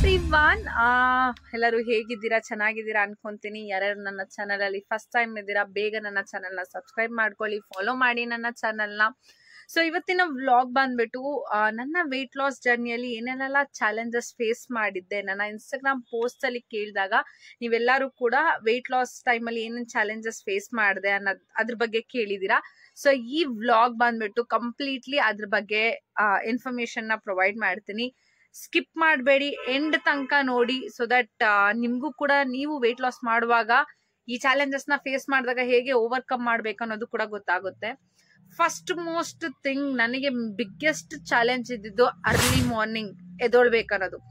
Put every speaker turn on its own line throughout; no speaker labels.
Everyone ಎಲ್ಲರೂ ಹೇಗಿದ್ದೀರಾ? ಚೆನ್ನಾಗಿದ್ದೀರಾ ಅನ್ಕೊಂತೀನಿ. ಯಾರ್ಯಾರು ನನ್ನ ಚಾನಲ್ ಅಲ್ಲಿ ಫಸ್ಟ್ ಟೈಮ್ ಇದ್ದೀರಾ ಬೇಗ ನನ್ನ ಚಾನಲ್ ನ ಸಬ್ಸ್ಕ್ರೈಬ್ ಮಾಡ್ಕೊಳ್ಳಿ, ಫಾಲೋ ಮಾಡಿ ನನ್ನ ಚಾನಲ್ ನ. ಸೊ ಇವತ್ತಿನ ವ್ಲಾಗ್ ಬಂದ್ಬಿಟ್ಟು ನನ್ನ ವೆಯ್ಟ್ ಲಾಸ್ ಜರ್ನಿಯಲ್ಲಿ ಏನೇನೆಲ್ಲ ಚಾಲೆಂಜಸ್ ಫೇಸ್ ಮಾಡಿದ್ದೆ, ನನ್ನ ಇನ್ಸ್ಟಾಗ್ರಾಮ್ ಪೋಸ್ಟ್ ಅಲ್ಲಿ ಕೇಳಿದಾಗ ನೀವೆಲ್ಲರೂ ಕೂಡ ವೆಯ್ಟ್ ಲಾಸ್ ಟೈಮ್ ಅಲ್ಲಿ ಏನೇನು ಚಾಲೆಂಜಸ್ ಫೇಸ್ ಮಾಡಿದೆ ಅದ್ರ ಬಗ್ಗೆ ಕೇಳಿದೀರಾ. ಸೊ ಈ ವ್ಲಾಗ್ ಬಂದ್ಬಿಟ್ಟು ಕಂಪ್ಲೀಟ್ಲಿ ಅದ್ರ ಬಗ್ಗೆ ಇನ್ಫಾರ್ಮೇಶನ್ ನ ಪ್ರೊವೈಡ್ ಮಾಡ್ತೀನಿ. ಸ್ಕಿಪ್ ಮಾಡಬೇಡಿ, ಎಂಡ್ ತನಕ ನೋಡಿ. ಸೊ ದಟ್ ನಿಮ್ಗೂ ಕೂಡ ನೀವು ವೆಯ್ಟ್ ಲಾಸ್ ಮಾಡುವಾಗ ಈ ಚಾಲೆಂಜಸ್ ನ ಫೇಸ್ ಮಾಡಿದಾಗ ಹೇಗೆ ಓವರ್ಕಮ್ ಮಾಡ್ಬೇಕು ಅನ್ನೋದು ಕೂಡ ಗೊತ್ತಾಗುತ್ತೆ. ಫಸ್ಟ್ ಮೋಸ್ಟ್ ಥಿಂಗ್, ನನಗೆ ಬಿಗ್ಗೆಸ್ಟ್ ಚಾಲೆಂಜ್ ಇದ್ದಿದ್ದು ಅರ್ಲಿ ಮಾರ್ನಿಂಗ್ ಎದ್ದೊಳ್ಬೇಕನ್ನೋದು.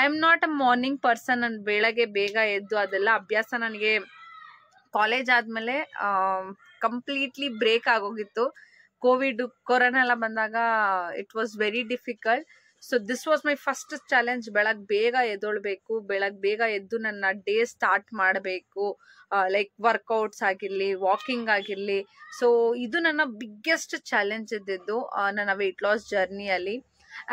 I am not a morning person. ನಾನು ಬೆಳಗ್ಗೆ ಬೇಗ ಎದ್ದು ಅದೆಲ್ಲ ಅಭ್ಯಾಸ ನನಗೆ ಕಾಲೇಜ್ ಆದ್ಮೇಲೆ ಕಂಪ್ಲೀಟ್ಲಿ ಬ್ರೇಕ್ ಆಗೋಗಿತ್ತು. ಕೊರೋನಾ ಎಲ್ಲ ಬಂದಾಗ it was very difficult. So this was my first challenge. ಬೆಳಗ್ಗೆ ಬೇಗ ಎದ್ದೊಳ್ಬೇಕು, ಬೆಳಗ್ಗೆ ಬೇಗ ಎದ್ದು ನನ್ನ ಡೇ ಸ್ಟಾರ್ಟ್ ಮಾಡಬೇಕು. ಲೈಕ್ ವರ್ಕೌಟ್ಸ್ ಆಗಿರ್ಲಿ, ವಾಕಿಂಗ್ ಆಗಿರ್ಲಿ. ಸೊ ಇದು ನನ್ನ ಬಿಗ್ಗೆಸ್ಟ್ ಚಾಲೆಂಜ್ ಇದ್ದಿದ್ದು ನನ್ನ ವೆಯ್ಟ್ ಲಾಸ್ ಜರ್ನಿಯಲ್ಲಿ.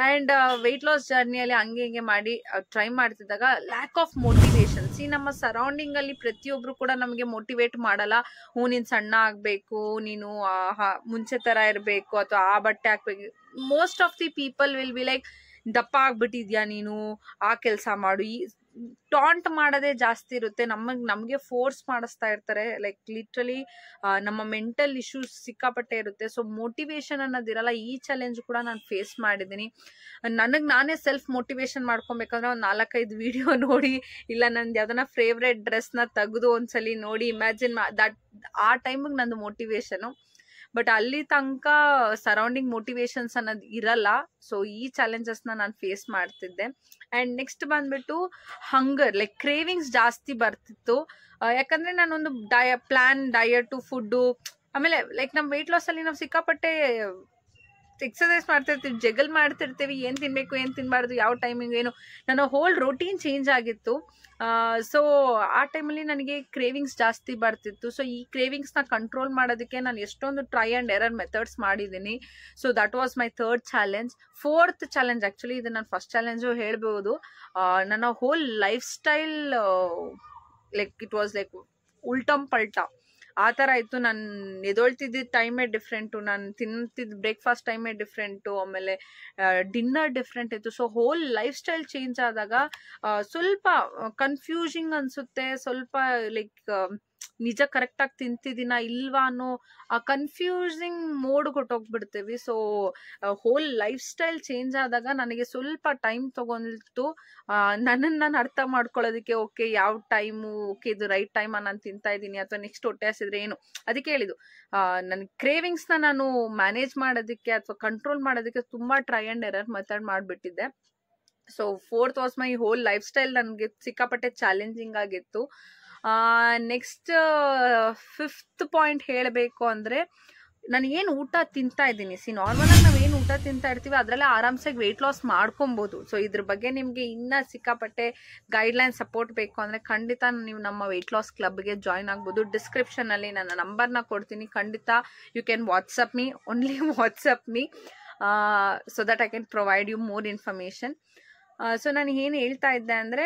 ಅಂಡ್ ವೆಯ್ಟ್ ಲಾಸ್ ಜರ್ನಿಯಲ್ಲಿ ಹಂಗೆ ಹಿಂಗೆ ಮಾಡಿ ಟ್ರೈ ಮಾಡ್ತಿದ್ದಾಗ ಲ್ಯಾಕ್ ಆಫ್ ಮೋಟಿವೇಶನ್. ನಮ್ಮ ಸರೌಂಡಿಂಗ್ ಅಲ್ಲಿ ಪ್ರತಿಯೊಬ್ರು ಕೂಡ ನಮಗೆ ಮೋಟಿವೇಟ್ ಮಾಡಲ್ಲ. ನೀನ್ ಸಣ್ಣ ಆಗ್ಬೇಕು, ನೀನು ಮುಂಚೆ ತರ ಇರ್ಬೇಕು, ಅಥವಾ ಆ ಬಟ್ಟೆ ಹಾಕ್ಬೇಕು. Most of the people will be like, ದಪ್ಪ ಆಗ್ಬಿಟ್ಟಿದ್ಯಾ ನೀನು, ಆ ಕೆಲಸ ಮಾಡು. ಈ ಟಾಂಟ್ ಮಾಡೋದೇ ಜಾಸ್ತಿ ಇರುತ್ತೆ. ನಮ್ಗೆ ಫೋರ್ಸ್ ಮಾಡಿಸ್ತಾ ಇರ್ತಾರೆ. ಲೈಕ್ ಲಿಟ್ರಲಿ ನಮ್ಮ ಮೆಂಟಲ್ ಇಶ್ಯೂಸ್ ಸಿಕ್ಕಾಪಟ್ಟೆ ಇರುತ್ತೆ. ಸೊ ಮೋಟಿವೇಶನ್ ಅನ್ನೋದಿರಲ್ಲ. ಈ ಚಾಲೆಂಜ್ ಕೂಡ ನಾನು ಫೇಸ್ ಮಾಡಿದ್ದೀನಿ. ನನಗೆ ನಾನೇ ಸೆಲ್ಫ್ ಮೋಟಿವೇಶನ್ ಮಾಡ್ಕೊಬೇಕಂದ್ರೆ ಒಂದು 4-5 ವಿಡಿಯೋ ನೋಡಿ, ಇಲ್ಲ ನಂದು ಯಾವ್ದನ್ನ ಫೇವ್ರೆಟ್ ಡ್ರೆಸ್ನ ತೆಗೆದು ಒಂದ್ಸಲಿ ನೋಡಿ ಇಮ್ಯಾಜಿನ್ ದಟ್ ಆ ಟೈಮಿಗೆ ನಂದು ಮೋಟಿವೇಶನು. ಬಟ್ ಅಲ್ಲಿ ತನಕ ಸರೌಂಡಿಂಗ್ ಮೋಟಿವೇಶನ್ಸ್ ಅನ್ನೋದು ಇರಲ್ಲ. ಸೊ ಈ ಚಾಲೆಂಜಸ್ನ ನಾನು ಫೇಸ್ ಮಾಡ್ತಿದ್ದೆ. ಅಂಡ್ ನೆಕ್ಸ್ಟ್ ಬಂದ್ಬಿಟ್ಟು ಹಂಗರ್, ಲೈಕ್ ಕ್ರೇವಿಂಗ್ಸ್ ಜಾಸ್ತಿ ಬರ್ತಿತ್ತು. ಯಾಕಂದ್ರೆ ನಾನೊಂದು ಡಯಟು ಫುಡ್ಡು, ಆಮೇಲೆ ಲೈಕ್ ನಮ್ಮ ವೆಯ್ಟ್ ಲಾಸ್ ಅಲ್ಲಿ ನಾವು ಸಿಕ್ಕಾಪಟ್ಟೆ ಎಕ್ಸಸೈಸ್ ಮಾಡ್ತಿರ್ತೀವಿ, ಜಗಲ್ ಮಾಡ್ತಿರ್ತೀವಿ, ಏನ್ ತಿನ್ಬೇಕು ಏನ್ ತಿನ್ಬಾರ್ದು, ಯಾವ ಟೈಮಿಂಗ್ ಏನು, ನನ್ನ ಹೋಲ್ ರೊಟೀನ್ ಚೇಂಜ್ ಆಗಿತ್ತು. ಸೊ ಆ ಟೈಮಲ್ಲಿ ನನಗೆ ಕ್ರೇವಿಂಗ್ಸ್ ಜಾಸ್ತಿ ಬರ್ತಿತ್ತು. ಸೊ ಈ ಕ್ರೇವಿಂಗ್ಸ್ನ ಕಂಟ್ರೋಲ್ ಮಾಡೋದಕ್ಕೆ ನಾನು ಎಷ್ಟೊಂದು ಟ್ರೈ ಆ್ಯಂಡ್ ಎರರ್ ಮೆಥಡ್ಸ್ ಮಾಡಿದ್ದೀನಿ. So that was my third challenge. Fourth challenge, actually ಇದು ನನ್ನ ಫಸ್ಟ್ ಚಾಲೆಂಜು ಹೇಳ್ಬೋದು. ನನ್ನ whole lifestyle like it was like ಉಲ್ಟಮ್ ಪಲ್ಟಾ ಆ ಥರ ಇತ್ತು. ನಾನು ಎದೊಳ್ತಿದ್ದ ಟೈಮೇ ಡಿಫ್ರೆಂಟು, ನಾನು ತಿಂತಿದ್ದ ಬ್ರೇಕ್ಫಾಸ್ಟ್ ಟೈಮೇ ಡಿಫ್ರೆಂಟು, ಆಮೇಲೆ ಡಿನ್ನರ್ ಡಿಫ್ರೆಂಟ್ ಇತ್ತು. So whole lifestyle change ಆದಾಗ ಸ್ವಲ್ಪ ಕನ್ಫ್ಯೂಸಿಂಗ್ ಅನಿಸುತ್ತೆ. ಸ್ವಲ್ಪ ಲೈಕ್ ನಿಜ ಕರೆಕ್ಟಾಗಿ ತಿಂತಿದ್ದೀನ ಇಲ್ವಾ ಅನ್ನೋ ಆ ಕನ್ಫ್ಯೂಸಿಂಗ್ ಮೋಡ್ ಕೊಟ್ಟೋಗ್ಬಿಡ್ತೀವಿ. So whole lifestyle change ಆದಾಗ ನನಗೆ ಸ್ವಲ್ಪ ಟೈಮ್ ತಗೊಂಡಿತ್ತು ನನ್ನನ್ನು ನಾನು ಅರ್ಥ ಮಾಡ್ಕೊಳ್ಳೋದಕ್ಕೆ. ಓಕೆ, ಯಾವ ಟೈಮು, ಓಕೆ ಇದು ರೈಟ್ ಟೈಮ, ನಾನು ತಿಂತಾ ಇದ್ದೀನಿ, ಅಥವಾ ನೆಕ್ಸ್ಟ್ ಹೊಟ್ಟೆ ಹಸಿದ್ರೆ ಏನು. ಅದಕ್ಕೆ ಹೇಳಿದ್ದು, ನನ್ನ ಕ್ರೇವಿಂಗ್ಸ್ನ ನಾನು ಮ್ಯಾನೇಜ್ ಮಾಡೋದಕ್ಕೆ ಅಥವಾ ಕಂಟ್ರೋಲ್ ಮಾಡೋದಕ್ಕೆ ತುಂಬ ಟ್ರೈ ಆ್ಯಂಡ್ ಎರರ್ ಮೆಥಡ್ ಮಾಡಿಬಿಟ್ಟಿದ್ದೆ. So fourth was my whole lifestyle ನನಗೆ ಸಿಕ್ಕಾಪಟ್ಟೆ ಚಾಲೆಂಜಿಂಗ್ ಆಗಿತ್ತು. ನೆಕ್ಸ್ಟ್ ಫಿಫ್ತ್ ಪಾಯಿಂಟ್ ಹೇಳಬೇಕು ಅಂದರೆ, ನಾನು ಏನು ಊಟ ತಿಂತಾ ಇದ್ದೀನಿ. ನಾರ್ಮಲಾಗಿ ನಾವು ಏನು ಊಟ ತಿಂತಾ ಇರ್ತೀವಿ ಅದರಲ್ಲೇ ಆರಾಮ್ಸಾಗಿ ವೆಯ್ಟ್ ಲಾಸ್ ಮಾಡ್ಕೊಬೋದು. ಸೊ ಇದ್ರ ಬಗ್ಗೆ ನಿಮಗೆ ಇನ್ನೂ ಸಿಕ್ಕಾಪಟ್ಟೆ ಗೈಡ್ಲೈನ್ ಸಪೋರ್ಟ್ ಬೇಕು ಅಂದರೆ ಖಂಡಿತ ನೀವು ನಮ್ಮ ವೆಯ್ಟ್ ಲಾಸ್ ಕ್ಲಬ್ಗೆ ಜಾಯ್ನ್ ಆಗ್ಬೋದು. ಡಿಸ್ಕ್ರಿಪ್ಷನಲ್ಲಿ ನನ್ನ ನಂಬರ್ನ ಕೊಡ್ತೀನಿ. ಖಂಡಿತ you can WhatsApp me, only WhatsApp me, so that I can provide you more information. So ನಾನು ಏನು ಹೇಳ್ತಾ ಇದ್ದೆ ಅಂದರೆ,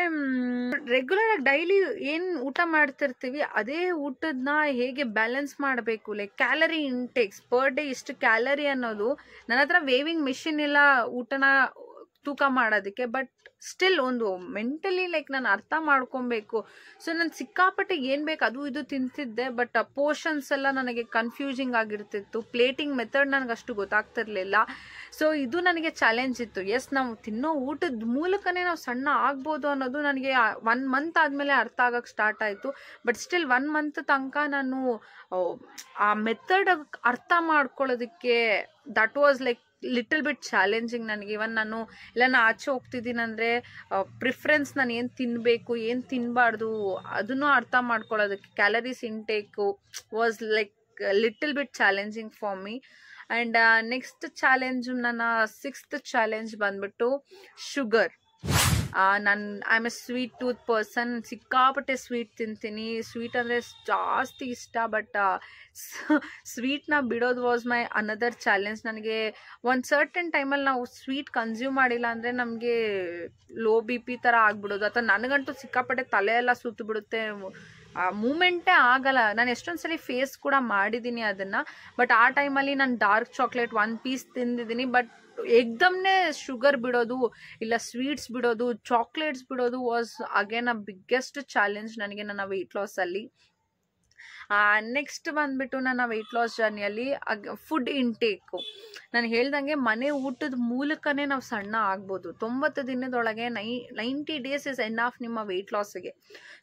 ರೆಗ್ಯುಲರ್ ಆಗಿ ಡೈಲಿ ಏನು ಊಟ ಮಾಡ್ತಿರ್ತೀವಿ ಅದೇ ಊಟದನ್ನ ಹೇಗೆ ಬ್ಯಾಲೆನ್ಸ್ ಮಾಡಬೇಕು. ಲೈಕ್ ಕ್ಯಾಲರಿ ಇಂಟೇಕ್ಸ್ ಪರ್ ಡೇ ಇಷ್ಟು ಕ್ಯಾಲರಿ ಅನ್ನೋದು, ನನ್ನ ಹತ್ರ ವೇವಿಂಗ್ ಮೆಷಿನ್ ಇಲ್ಲ ಊಟನ ತೂಕ ಮಾಡೋದಕ್ಕೆ. ಬಟ್ ಸ್ಟಿಲ್ ಒಂದು ಮೆಂಟಲಿ ಲೈಕ್ ನಾನು ಅರ್ಥ ಮಾಡ್ಕೊಬೇಕು. ಸೊ ನಾನು ಸಿಕ್ಕಾಪಟ್ಟೆ ಏನು ಬೇಕು ಅದು ಇದು ತಿಂತಿದ್ದೆ. ಬಟ್ ಪೋರ್ಷನ್ಸ್ ಎಲ್ಲ ನನಗೆ ಕನ್ಫ್ಯೂಸಿಂಗ್ ಆಗಿರ್ತಿತ್ತು. ಪ್ಲೇಟಿಂಗ್ ಮೆಥಡ್ ನನಗೆ ಅಷ್ಟು ಗೊತ್ತಾಗ್ತಿರ್ಲಿಲ್ಲ. ಸೊ ಇದು ನನಗೆ ಚಾಲೆಂಜ್ ಇತ್ತು. ಎಸ್, ನಾವು ತಿನ್ನೋ ಊಟದ ಮೂಲಕನೇ ನಾವು ಸಣ್ಣ ಆಗ್ಬೋದು ಅನ್ನೋದು ನನಗೆ 1 ಮಂತ್ ಆದಮೇಲೆ ಅರ್ಥ ಆಗಕ್ಕೆ ಸ್ಟಾರ್ಟ್ ಆಯಿತು. ಬಟ್ ಸ್ಟಿಲ್ 1 ಮಂತ್ ತನಕ ನಾನು ಆ ಮೆಥಡ್ ಅರ್ಥ ಮಾಡ್ಕೊಳ್ಳೋದಕ್ಕೆ that was like little bit challenging ನನಗೆ. ಇವನ್ ನಾನು ಎಲ್ಲ ಆಚೆ ಹೋಗ್ತಿದ್ದೀನಿ ಅಂದರೆ ಪ್ರಿಫರೆನ್ಸ್ ನಾನು ಏನು ತಿನ್ನಬೇಕು ಏನು ತಿನ್ನಬಾರ್ದು ಅದನ್ನು ಅರ್ಥ ಮಾಡ್ಕೊಳ್ಳೋದಕ್ಕೆ calories intake was like little bit challenging for me. And next challenge, ನನ್ನ 6th ಚಾಲೆಂಜ್ ಬಂದ್ಬಿಟ್ಟು sugar. I am A sweet tooth person. ಸಿಕ್ಕಾಪಟ್ಟೆ ಸ್ವೀಟ್ ತಿಂತೀನಿ. ಸ್ವೀಟ್ ಅಂದರೆ ಜಾಸ್ತಿ ಇಷ್ಟ. ಬಟ್ ಸ್ವೀಟ್ನ ಬಿಡೋದು ವಾಸ್ ಮೈ ಅನದರ್ ಚಾಲೆಂಜ್. ನನಗೆ ಒಂದು ಸರ್ಟನ್ ಟೈಮಲ್ಲಿ ನಾವು ಸ್ವೀಟ್ ಕನ್ಸ್ಯೂಮ್ ಮಾಡಿಲ್ಲ ಅಂದರೆ ನಮಗೆ ಲೋ ಬಿ ಪಿ ಥರ ಆಗ್ಬಿಡೋದು, ಅಥವಾ ನನಗಂತೂ ಸಿಕ್ಕಾಪಟ್ಟೆ ತಲೆ ಎಲ್ಲ ಸುತ್ತು ಬಿಡುತ್ತೆ. ಮೂಮೆಂಟೇ ಆಗಲ್ಲ. ನಾನು ಎಷ್ಟೊಂದು ಸಲ ಫೇಸ್ ಕೂಡ ಮಾಡಿದ್ದೀನಿ ಅದನ್ನು. ಬಟ್ ಆ ಟೈಮಲ್ಲಿ ನಾನು ಡಾರ್ಕ್ ಚಾಕ್ಲೇಟ್ 1 ಪೀಸ್ ತಿಂದಿದ್ದೀನಿ. ಬಟ್ ಏಕ್ದಮ್ನೇ ಶುಗರ್ ಬಿಡೋದು, ಇಲ್ಲ ಸ್ವೀಟ್ಸ್ ಬಿಡೋದು, ಚಾಕ್ಲೇಟ್ಸ್ ಬಿಡೋದು was again a biggest challenge ನನಗೆ ನನ್ನ ವೆಯ್ಟ್ ಲಾಸಲ್ಲಿ. ನೆಕ್ಸ್ಟ್ ಬಂದ್ಬಿಟ್ಟು ನನ್ನ ವೆಯ್ಟ್ ಲಾಸ್ ಜರ್ನಿಯಲ್ಲಿ ಫುಡ್ ಇಂಟೇಕು. ನಾನು ಹೇಳ್ದಂಗೆ ಮನೆ ಊಟದ ಮೂಲಕನೇ ನಾವು ಸಣ್ಣ ಆಗ್ಬೋದು. 90 ದಿನದೊಳಗೆ 90 ಡೇಸ್ ಇಸ್ ಎನಫ್ ನಿಮ್ಮ ವೆಯ್ಟ್ ಲಾಸಿಗೆ.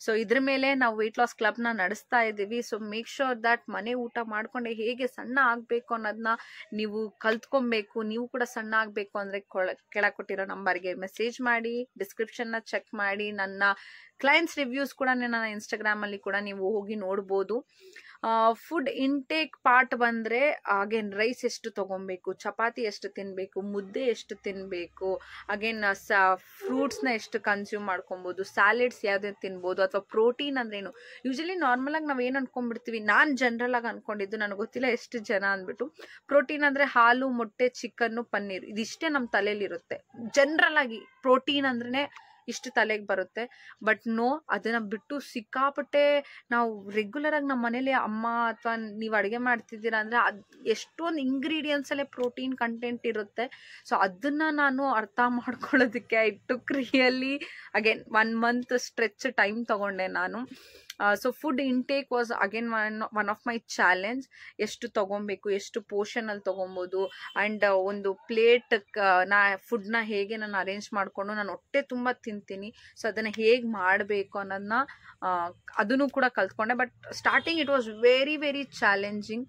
ಸೊ ಇದ್ರ ಮೇಲೆ ನಾವು ವೆಯ್ಟ್ ಲಾಸ್ ಕ್ಲಬ್ನ ನಡೆಸ್ತಾ ಇದ್ದೀವಿ. ಸೊ ಮೇಕ್ ಶೋರ್ ದ್ಯಾಟ್ ಮನೆ ಊಟ ಮಾಡಿಕೊಂಡೆ ಹೇಗೆ ಸಣ್ಣ ಆಗಬೇಕು ಅನ್ನೋದನ್ನ ನೀವು ಕಲ್ತ್ಕೊಬೇಕು. ನೀವು ಕೂಡ ಸಣ್ಣ ಆಗಬೇಕು ಅಂದರೆ ಕೆಳಗೆ ಕೊಟ್ಟಿರೋ ನಂಬರ್ಗೆ ಮೆಸೇಜ್ ಮಾಡಿ, ಡಿಸ್ಕ್ರಿಪ್ಷನ್ನ ಚೆಕ್ ಮಾಡಿ. ನನ್ನ ಕ್ಲೈಂಟ್ಸ್ ರಿವ್ಯೂಸ್ ಕೂಡ ನನ್ನ ಇನ್ಸ್ಟಾಗ್ರಾಮಲ್ಲಿ ಕೂಡ ನೀವು ಹೋಗಿ ನೋಡ್ಬೋದು. ಫುಡ್ ಇಂಟೇಕ್ ಪಾರ್ಟ್ ಬಂದರೆ ಅಗೇನ್ ರೈಸ್ ಎಷ್ಟು ತೊಗೊಬೇಕು, ಚಪಾತಿ ಎಷ್ಟು ತಿನ್ನಬೇಕು, ಮುದ್ದೆ ಎಷ್ಟು ತಿನ್ನಬೇಕು, ಅಗೇನ್ ಫ್ರೂಟ್ಸ್ನ ಎಷ್ಟು ಕನ್ಸ್ಯೂಮ್ ಮಾಡ್ಕೊಬೋದು, ಸ್ಯಾಲೆಡ್ಸ್ ಯಾವ್ದು ತಿನ್ಬೋದು, ಅಥವಾ ಪ್ರೋಟೀನ್ ಅಂದ್ರೇನು. ಯೂಶಲಿ ನಾರ್ಮಲಾಗಿ ನಾವು ಏನು ಅನ್ಕೊಂಡ್ಬಿಡ್ತೀವಿ, ನಾನು ಜನರಲಾಗಿ ಅನ್ಕೊಂಡಿದ್ದು, ನನಗೆ ಗೊತ್ತಿಲ್ಲ ಎಷ್ಟು ಜನ ಅಂದ್ಬಿಟ್ಟು, ಪ್ರೋಟೀನ್ ಅಂದರೆ ಹಾಲು, ಮೊಟ್ಟೆ, ಚಿಕನ್ನು, ಪನ್ನೀರ್, ಇದಿಷ್ಟೇ ನಮ್ಮ ತಲೆಯಲ್ಲಿರುತ್ತೆ. ಜನರಲಾಗಿ ಪ್ರೋಟೀನ್ ಅಂದ್ರೆ ಇಷ್ಟು ತಲೆಗೆ ಬರುತ್ತೆ. ಬಟ್ ನೋ, ಅದನ್ನು ಬಿಟ್ಟು ಸಿಕ್ಕಾಪಟ್ಟೆ ನಾವು ರೆಗ್ಯುಲರಾಗಿ ನಮ್ಮ ಮನೇಲಿ ಅಮ್ಮ ಅಥವಾ ನೀವು ಅಡುಗೆ ಮಾಡ್ತಿದ್ದೀರಾ ಅಂದರೆ ಅದು ಎಷ್ಟೊಂದು ಇಂಗ್ರೀಡಿಯೆಂಟ್ಸಲ್ಲೇ ಪ್ರೋಟೀನ್ ಕಂಟೆಂಟ್ ಇರುತ್ತೆ. ಸೊ ಅದನ್ನು ನಾನು ಅರ್ಥ ಮಾಡ್ಕೊಳ್ಳೋದಕ್ಕೆ I took really again 1 month stretch time ತೊಗೊಂಡೆ ನಾನು. So food intake was again one of my challenge. ಎಷ್ಟು ತೊಗೊಬೇಕು, ಎಷ್ಟು ಪೋರ್ಷನಲ್ಲಿ ತೊಗೊಬೋದು, ಆ್ಯಂಡ್ ಒಂದು ಪ್ಲೇಟ್ ಫುಡ್ನ ಹೇಗೆ ನಾನು ಅರೇಂಜ್ ಮಾಡಿಕೊಂಡು ನಾನು ಹೊಟ್ಟೆ ತುಂಬ ತಿಂತೀನಿ. ಸೊ ಅದನ್ನು ಹೇಗೆ ಮಾಡಬೇಕು ಅನ್ನೋದನ್ನ ಅದನ್ನು ಕೂಡ ಕಲ್ತ್ಕೊಂಡೆ. But starting it was very very challenging.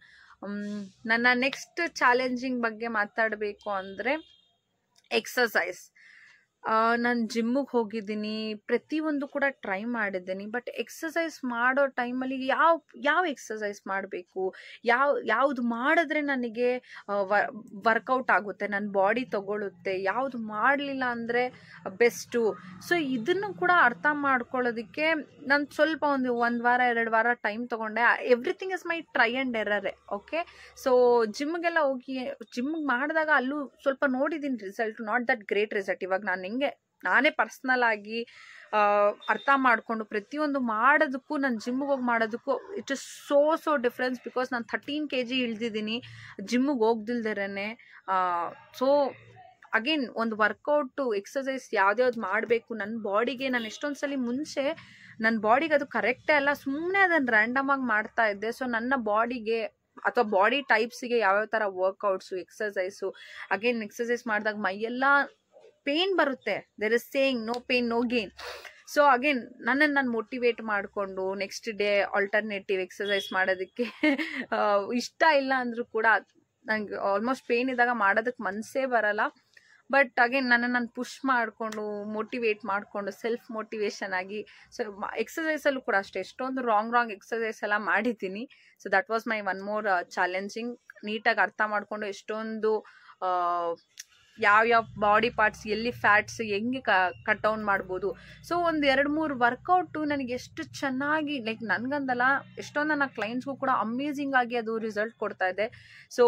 ನನ್ನ ನೆಕ್ಸ್ಟ್ ಚಾಲೆಂಜಿಂಗ್ ಬಗ್ಗೆ ಮಾತಾಡಬೇಕು ಅಂದರೆ ಎಕ್ಸಸೈಸ್. ನಾನು ಜಿಮ್ಮಿಗೆ ಹೋಗಿದ್ದೀನಿ, ಪ್ರತಿಯೊಂದು ಕೂಡ ಟ್ರೈ ಮಾಡಿದ್ದೀನಿ. ಬಟ್ ಎಕ್ಸಸೈಸ್ ಮಾಡೋ ಟೈಮಲ್ಲಿ ಯಾವ ಎಕ್ಸಸೈಸ್ ಮಾಡಬೇಕು, ಯಾವುದು ಮಾಡಿದ್ರೆ ನನಗೆ ವರ್ಕೌಟ್ ಆಗುತ್ತೆ, ನನ್ನ ಬಾಡಿ ತಗೊಳುತ್ತೆ, ಯಾವುದು ಮಾಡಲಿಲ್ಲ ಅಂದರೆ ಬೆಸ್ಟು. ಸೊ ಇದನ್ನು ಕೂಡ ಅರ್ಥ ಮಾಡ್ಕೊಳ್ಳೋದಕ್ಕೆ ನಾನು ಸ್ವಲ್ಪ ಒಂದು 1 ವಾರ 2 ವಾರ ಟೈಮ್ ತೊಗೊಂಡೆ. Everything is my try and ಎರರೇ. ಓಕೆ, ಸೊ ಜಿಮ್ಗೆಲ್ಲ ಹೋಗಿ ಜಿಮ್ಗೆ ಮಾಡಿದಾಗ ಅಲ್ಲೂ ಸ್ವಲ್ಪ ನೋಡಿದ್ದೀನಿ result, not that great result. ಇವಾಗ ನಾನೇ ಪರ್ಸ್ನಲ್ ಆಗಿ ಅರ್ಥ ಮಾಡಿಕೊಂಡು ಪ್ರತಿಯೊಂದು ಮಾಡೋದಕ್ಕೂ, ನಾನು ಜಿಮ್ಮಿಗೆ ಹೋಗಿ ಮಾಡೋದಕ್ಕೂ it is so difference. Because ನಾನು 13 kg ಇಳಿದಿದ್ದೀನಿ ಜಿಮ್ಮಿಗೆ ಹೋಗ್ದಿಲ್ದಿರೇ. ಸೊ ಅಗೇನ್ ಒಂದು ವರ್ಕೌಟು ಎಕ್ಸಸೈಸ್ ಯಾವ್ದ್ಯಾವ್ದು ಮಾಡಬೇಕು ನನ್ನ ಬಾಡಿಗೆ. ನಾನು ಎಷ್ಟೊಂದು ಸಲ ಮುಂಚೆ ನನ್ನ ಬಾಡಿಗೆ ಅದು ಕರೆಕ್ಟೇ ಅಲ್ಲ, ಸುಮ್ಮನೆ ಅದನ್ನು ರ್ಯಾಂಡಮ್ ಆಗಿ ಮಾಡ್ತಾ ಇದ್ದೆ. ಸೊ ನನ್ನ ಬಾಡಿಗೆ ಅಥವಾ ಬಾಡಿ ಟೈಪ್ಸಿಗೆ ಯಾವ್ಯಾವ ಥರ ವರ್ಕೌಟ್ಸು, ಎಕ್ಸಸೈಸು, ಅಗೇನ್ ಎಕ್ಸಸೈಸ್ ಮಾಡಿದಾಗ ಮೈಯೆಲ್ಲ ಪೇನ್ ಬರುತ್ತೆ. There is saying no pain no gain. So again ನಾನು ಮೋಟಿವೇಟ್ ಮಾಡಿಕೊಂಡು ನೆಕ್ಸ್ಟ್ ಡೇ ಆಲ್ಟರ್ನೇಟಿವ್ ಎಕ್ಸಸೈಸ್ ಮಾಡೋದಕ್ಕೆ ಇಷ್ಟ ಇಲ್ಲ ಅಂದರೂ ಕೂಡ ನನಗೆ ಆಲ್ಮೋಸ್ಟ್ ಪೇನ್ ಇದ್ದಾಗ ಮಾಡೋದಕ್ಕೆ ಮನಸ್ಸೇ ಬರಲ್ಲ. ಬಟ್ ಅಗೇನ್ ನಾನು ಪುಷ್ ಮಾಡಿಕೊಂಡು ಮೋಟಿವೇಟ್ ಮಾಡಿಕೊಂಡು ಸೆಲ್ಫ್ ಮೋಟಿವೇಶನ್ ಆಗಿ, ಸೊ ಎಕ್ಸಸೈಸಲ್ಲೂ ಕೂಡ ಅಷ್ಟೇ ಎಷ್ಟೊಂದು ರಾಂಗ್ ಎಕ್ಸಸೈಸ್ ಎಲ್ಲ ಮಾಡಿದ್ದೀನಿ. So that was my one more challenging. ನೀಟಾಗಿ ಅರ್ಥ ಮಾಡಿಕೊಂಡು ಎಷ್ಟೊಂದು ಯಾವ್ಯಾವ ಬಾಡಿ ಪಾರ್ಟ್ಸ್, ಎಲ್ಲಿ ಫ್ಯಾಟ್ಸ್ ಹೆಂಗೆ ಕಟ್ ಡೌನ್ ಮಾಡ್ಬೋದು. ಸೊ ಒಂದು 2-3 ವರ್ಕೌಟು ನನಗೆ ಎಷ್ಟು ಚೆನ್ನಾಗಿ, ಲೈಕ್ ನನಗಂದಲ್ಲ ಎಷ್ಟೊಂದು ನನ್ನ ಕ್ಲೈಂಟ್ಸ್ಗೂ ಕೂಡ ಅಮೇಝಿಂಗ್ ಆಗಿ ಅದು ರಿಸಲ್ಟ್ ಕೊಡ್ತಾ ಇದೆ. ಸೊ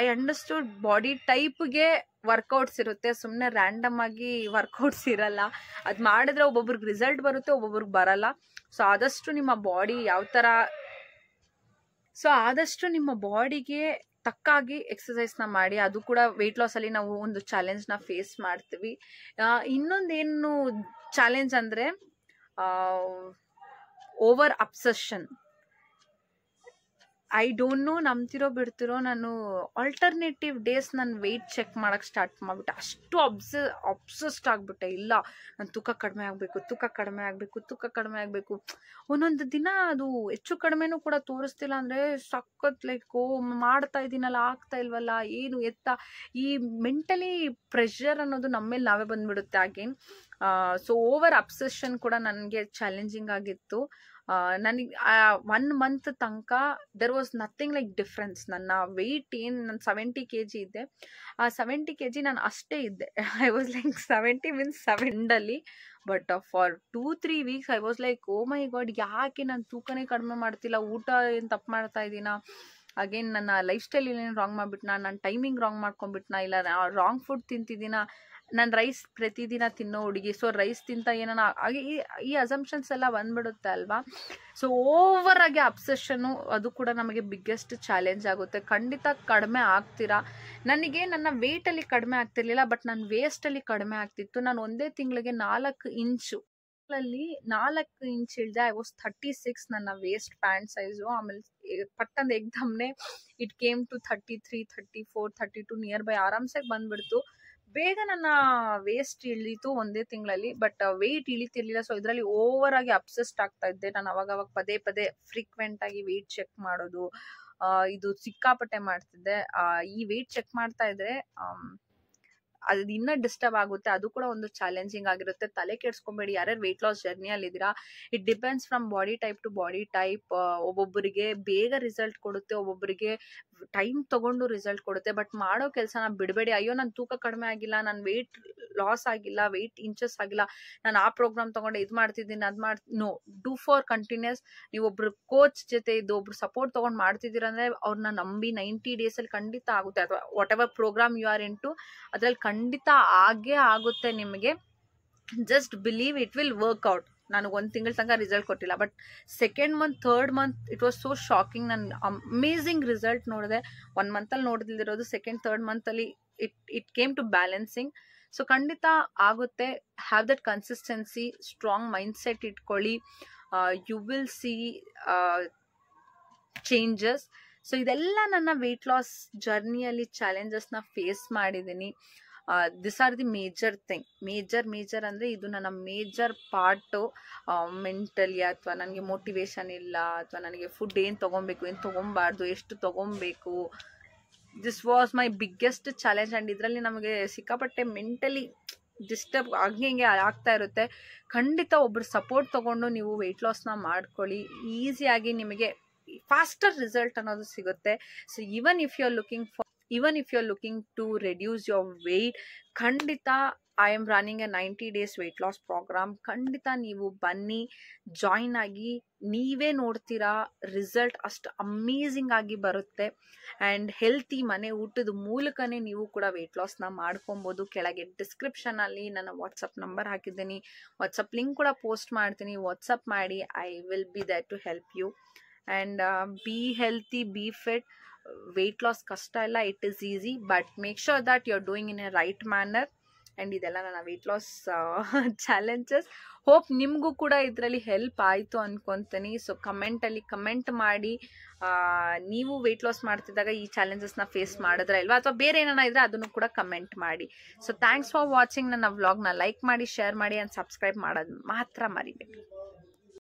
ಐ ಅಂಡರ್ಸ್ಟುಡ್ ಬಾಡಿ ಟೈಪ್ಗೆ ವರ್ಕೌಟ್ಸ್ ಇರುತ್ತೆ, ಸುಮ್ಮನೆ ರ್ಯಾಂಡಮ್ ಆಗಿ ವರ್ಕೌಟ್ಸ್ ಇರಲ್ಲ. ಅದು ಮಾಡಿದ್ರೆ ಒಬ್ಬೊಬ್ರಿಗೆ ರಿಸಲ್ಟ್ ಬರುತ್ತೆ, ಒಬ್ಬೊಬ್ರಿಗೆ ಬರಲ್ಲ. ಸೊ ಆದಷ್ಟು ನಿಮ್ಮ ಬಾಡಿ ಯಾವ ಥರ, ಸೊ ಆದಷ್ಟು ನಿಮ್ಮ ಬಾಡಿಗೆ ತಕ್ಕಾಗಿ ಎಕ್ಸಸೈಸ್ನ ಮಾಡಿ. ಅದು ಕೂಡ ವೆಯ್ಟ್ ಲಾಸಲ್ಲಿ ನಾವು ಒಂದು ಚಾಲೆಂಜ್ನ ಫೇಸ್ ಮಾಡ್ತೀವಿ. ಇನ್ನೊಂದೇನು ಚಾಲೆಂಜ್ ಅಂದರೆ over obsession. I don't know, ನಂಬ್ತಿರೋ ಬಿಡ್ತಿರೋ, ನಾನು ಆಲ್ಟರ್ನೇಟಿವ್ ಡೇಸ್ ನಾನು ವೆಯ್ಟ್ ಚೆಕ್ ಮಾಡೋಕ್ಕೆ ಸ್ಟಾರ್ಟ್ ಮಾಡಿಬಿಟ್ಟೆ. ಅಷ್ಟು ಅಬ್ಸೆಸ್ಡ್ ಆಗಿಬಿಟ್ಟೆ. ಇಲ್ಲ, ನಾನು ತೂಕ ಕಡಿಮೆ ಆಗಬೇಕು. ಒಂದೊಂದು ದಿನ ಅದು ಹೆಚ್ಚು ಕಡಿಮೆನೂ ಕೂಡ ತೋರಿಸ್ತಿಲ್ಲ ಅಂದರೆ ಸಖತ್ ಲೈಕ್ ಮಾಡ್ತಾ ಇದ್ದೀನಲ್ಲ, ಆಗ್ತಾ ಇಲ್ವಲ್ಲ, ಏನು ಎತ್ತ, ಈ ಮೆಂಟಲಿ ಪ್ರೆಷರ್ ಅನ್ನೋದು ನಮ್ಮ ಮೇಲೆ ನಾವೇ ಬಂದುಬಿಡುತ್ತೆ ಅಗೇನ್. ಸೊ ಓವರ್ ಅಬ್ಸೆಷನ್ ಕೂಡ ನನಗೆ ಚಾಲೆಂಜಿಂಗ್ ಆಗಿತ್ತು. ನನಗೆ 1 ಮಂತ್ ತನಕ there was nothing like difference. ನನ್ನ ವೆಯ್ಟ್ ಏನು, ನಾನು 70 kg ಇದ್ದೆ. ಆ 70 kg ನಾನು ಅಷ್ಟೇ ಇದ್ದೆ. I was like 70 means 7 but for 2-3 weeks I was like, oh my God, ಯಾಕೆ ನಾನು ತೂಕನೇ ಕಡಿಮೆ ಮಾಡ್ತಿಲ್ಲ, ಊಟ ಏನು ತಪ್ಪು ಮಾಡ್ತಾ ಇದ್ದೀನಾ, ಅಗೇನ್ ನನ್ನ ಲೈಫ್ ಸ್ಟೈಲ್ ಏನೇನು ರಾಂಗ್ ಮಾಡಿಬಿಟ್ನಾ, ನನ್ನ ಟೈಮಿಂಗ್ ರಾಂಗ್ ಮಾಡ್ಕೊಂಡ್ಬಿಟ್ನಾ, ಇಲ್ಲ ರಾಂಗ್ ಫುಡ್ ತಿಂತಿದ್ದೀನಾ, ನಾನು ರೈಸ್ ಪ್ರತಿದಿನ ತಿನ್ನೋ ಹುಡುಗಿ, ಸೊ ರೈಸ್ ತಿಂತ ಏನಾನ ಹಾಗೆ ಈ ಅಸಂಪ್ಷನ್ಸ್ ಎಲ್ಲ ಬಂದ್ಬಿಡುತ್ತೆ ಅಲ್ವಾ. ಸೊ ಓವರ್ ಆಗಿ ಅಬ್ಸೆಷನ್ನು, ಅದು ಕೂಡ ನಮಗೆ ಬಿಗ್ಗೆಸ್ಟ್ ಚಾಲೆಂಜ್ ಆಗುತ್ತೆ. ಖಂಡಿತ ಕಡಿಮೆ ಆಗ್ತೀರಾ. ನನಗೆ ನನ್ನ ವೆಯ್ಟಲ್ಲಿ ಕಡಿಮೆ ಆಗ್ತಿರ್ಲಿಲ್ಲ, ಬಟ್ ನನ್ನ ವೇಸ್ಟಲ್ಲಿ ಕಡಿಮೆ ಆಗ್ತಿತ್ತು. ನಾನು ಒಂದೇ ತಿಂಗಳಿಗೆ 4 ಇಂಚು 4 ಇಂಚ್ ಇಳಿದೆ. ಐ ವಾಸ್ 36 ನನ್ನ ವೇಸ್ಟ್ ಪ್ಯಾಂಟ್ ಸೈಜು. ಆಮೇಲೆ ಪಟ್ಟಂದು ಎಕ್ದಮ್ನೆ it came to 33, 34, 32 near by ಆರಾಮ್ಸೆ ಬಂದ್ಬಿಡ್ತು. ಬೇಗ ನನ್ನ ವೇಸ್ಟ್ ಇಳೀತು ಒಂದೇ ತಿಂಗಳಲ್ಲಿ, ಬಟ್ ವೆಯ್ಟ್ ಇಳಿತಿರ್ಲಿಲ್ಲ. ಸೊ ಇದರಲ್ಲಿ ಓವರ್ ಆಗಿ ಅಬ್ಸೆಸ್ಡ್ ಆಗ್ತಾ ಇದ್ದೆ. ನಾನು ಅವಾಗ ಪದೇ ಪದೇ ಫ್ರೀಕ್ವೆಂಟ್ ಆಗಿ ವೆಯ್ಟ್ ಚೆಕ್ ಮಾಡೋದು, ಇದು ಸಿಕ್ಕಾಪಟ್ಟೆ ಮಾಡ್ತಿದ್ದೆ. ಈ ವೆಯ್ಟ್ ಚೆಕ್ ಮಾಡ್ತಾ ಇದ್ರೆ ಅದು ಇನ್ನೂ ಡಿಸ್ಟರ್ಬ್ ಆಗುತ್ತೆ. ಅದು ಕೂಡ ಒಂದು ಚಾಲೆಂಜಿಂಗ್ ಆಗಿರುತ್ತೆ. ತಲೆ ಕೆಡ್ಸ್ಕೊಬೇಡಿ, ಯಾರ್ಯಾರು ವೆಯ್ಟ್ ಲಾಸ್ ಜರ್ನಿಯಲ್ಲಿ ಇದ್ದೀರಾ. It depends from body type two body type. ಒಬ್ಬೊಬ್ಬರಿಗೆ ಬೇಗ ರಿಸಲ್ಟ್ ಕೊಡುತ್ತೆ, ಒಬ್ಬೊಬ್ಬರಿಗೆ ಟೈಮ್ ತಗೊಂಡು ರಿಸಲ್ಟ್ ಕೊಡುತ್ತೆ. ಬಟ್ ಮಾಡೋ ಕೆಲಸನ ಬಿಡಬೇಡಿ. ಅಯ್ಯೋ ನನ್ನ ತೂಕ ಕಡಿಮೆ ಆಗಿಲ್ಲ, ನನ್ನ ವೆಯ್ಟ್ ಲಾಸ್ ಆಗಿಲ್ಲ, ವೆಯ್ಟ್ ಇಂಚಸ್ ಆಗಿಲ್ಲ, ನಾನು ಆ ಪ್ರೋಗ್ರಾಮ್ ತಗೊಂಡೆ, ಇದು ಮಾಡ್ತಿದ್ದೀನಿ, ಅದು ನೋ, ಡೂ ಫಾರ್ ಕಂಟಿನ್ಯೂಸ್. ನೀವು ಒಬ್ರು ಕೋಚ್ ಜೊತೆ ಇದ್ದು ಒಬ್ರು ಸಪೋರ್ಟ್ ತೊಗೊಂಡು ಮಾಡ್ತಿದ್ದೀರ ಅಂದರೆ ಅವ್ರನ್ನ ನಂಬಿ 90 ಡೇಸಲ್ಲಿ ಖಂಡಿತ ಆಗುತ್ತೆ. ಅಥವಾ whatever program you are into ಅದ್ರಲ್ಲಿ ಖಂಡಿತ ಆಗೇ ಆಗುತ್ತೆ ನಿಮಗೆ. Just believe it will workout. ನನಗೆ 1 ತಿಂಗಳ ತನಕ ರಿಸಲ್ಟ್ ಕೊಟ್ಟಿಲ್ಲ, but 2nd month 3rd month it was so shocking. ನಾನು ಅಮೇಝಿಂಗ್ ರಿಸಲ್ಟ್ ನೋಡಿದೆ. 1 ಮಂತಲ್ಲಿ ನೋಡಿದಿರೋದು 2nd 3rd ಮಂತಲ್ಲಿ it came to balancing. So ಖಂಡಿತ ಆಗುತ್ತೆ. Have that consistency, strong mindset ಇಟ್ಕೊಳ್ಳಿ. You will see changes. So ಇದೆಲ್ಲ ನನ್ನ ವೆಯ್ಟ್ ಲಾಸ್ ಜರ್ನಿಯಲ್ಲಿ ಚಾಲೆಂಜಸ್ನ ಫೇಸ್ ಮಾಡಿದ್ದೀನಿ. This are the major thing. Major ಅಂದರೆ ಇದು ನನ್ನ ಮೇಜರ್ ಪಾರ್ಟು. ಮೆಂಟಲಿ ಅಥವಾ ನನಗೆ ಮೋಟಿವೇಶನ್ ಇಲ್ಲ, ಅಥವಾ ನನಗೆ ಫುಡ್ ಏನು ತೊಗೊಬೇಕು, ಏನು ತೊಗೊಬಾರ್ದು, ಎಷ್ಟು ತೊಗೊಬೇಕು, this was my biggest challenge. And ಇದರಲ್ಲಿ ನಮಗೆ ಸಿಕ್ಕಾಪಟ್ಟೆ ಮೆಂಟಲಿ ಡಿಸ್ಟರ್ಬ್ ಹಿಂಗೆ ಆಗ್ತಾ ಇರುತ್ತೆ. ಖಂಡಿತ ಒಬ್ಬರು ಸಪೋರ್ಟ್ ತೊಗೊಂಡು ನೀವು ವೆಯ್ಟ್ ಲಾಸ್ನ ಮಾಡ್ಕೊಳ್ಳಿ. ಈಸಿಯಾಗಿ ನಿಮಗೆ ಫಾಸ್ಟರ್ ರಿಸಲ್ಟ್ ಅನ್ನೋದು ಸಿಗುತ್ತೆ. So even if you are looking to reduce your weight, ಖಂಡಿತ I am running a 90 days weight loss program. ಖಂಡಿತ ನೀವು ಬನ್ನಿ, ಜಾಯಿನ್ ಆಗಿ, ನೀವೇ ನೋಡ್ತೀರಾ ರಿಸಲ್ಟ್ ಅಷ್ಟು ಅಮೇಝಿಂಗ್ ಆಗಿ ಬರುತ್ತೆ. ಆ್ಯಂಡ್ ಹೆಲ್ತಿ ಮನೆ ಊಟದ ಮೂಲಕನೇ ನೀವು ಕೂಡ ವೆಯ್ಟ್ ಲಾಸ್ನ ಮಾಡ್ಕೊಬೋದು. ಕೆಳಗೆ ಡಿಸ್ಕ್ರಿಪ್ಷನಲ್ಲಿ ನನ್ನ ವಾಟ್ಸಪ್ ನಂಬರ್ ಹಾಕಿದ್ದೀನಿ, ವಾಟ್ಸಪ್ ಲಿಂಕ್ ಕೂಡ ಪೋಸ್ಟ್ ಮಾಡ್ತೀನಿ. ವಾಟ್ಸಪ್ ಮಾಡಿ, I will be there to help you. And be healthy, be fit. Weight loss ಕಷ್ಟ ಇಲ್ಲ, it is easy, but make sure that you are doing in a right manner. And ಇದೆಲ್ಲ ನನ್ನ weight loss challenges. Hope ನಿಮಗೂ ಕೂಡ ಇದರಲ್ಲಿ help ಆಯಿತು ಅಂದ್ಕೊತೀನಿ. So ಕಮೆಂಟಲ್ಲಿ comment ಮಾಡಿ, ನೀವು ವೆಯ್ಟ್ ಲಾಸ್ ಮಾಡ್ತಿದ್ದಾಗ ಈ ಚಾಲೆಂಜಸ್ನ ಫೇಸ್ ಮಾಡಿದ್ರೆ ಇಲ್ವಾ, ಅಥವಾ ಬೇರೆ ಏನಾರ ಇದ್ದರೆ ಅದನ್ನು ಕೂಡ ಕಮೆಂಟ್ ಮಾಡಿ. So thanks for watching. ನನ್ನ ವ್ಲಾಗ್ನ ಲೈಕ್ ಮಾಡಿ, ಶೇರ್ ಮಾಡಿ ಆ್ಯಂಡ್ ಸಬ್ಸ್ಕ್ರೈಬ್ ಮಾಡೋದು ಮಾತ್ರ ಮರಿಬೇಡಿ.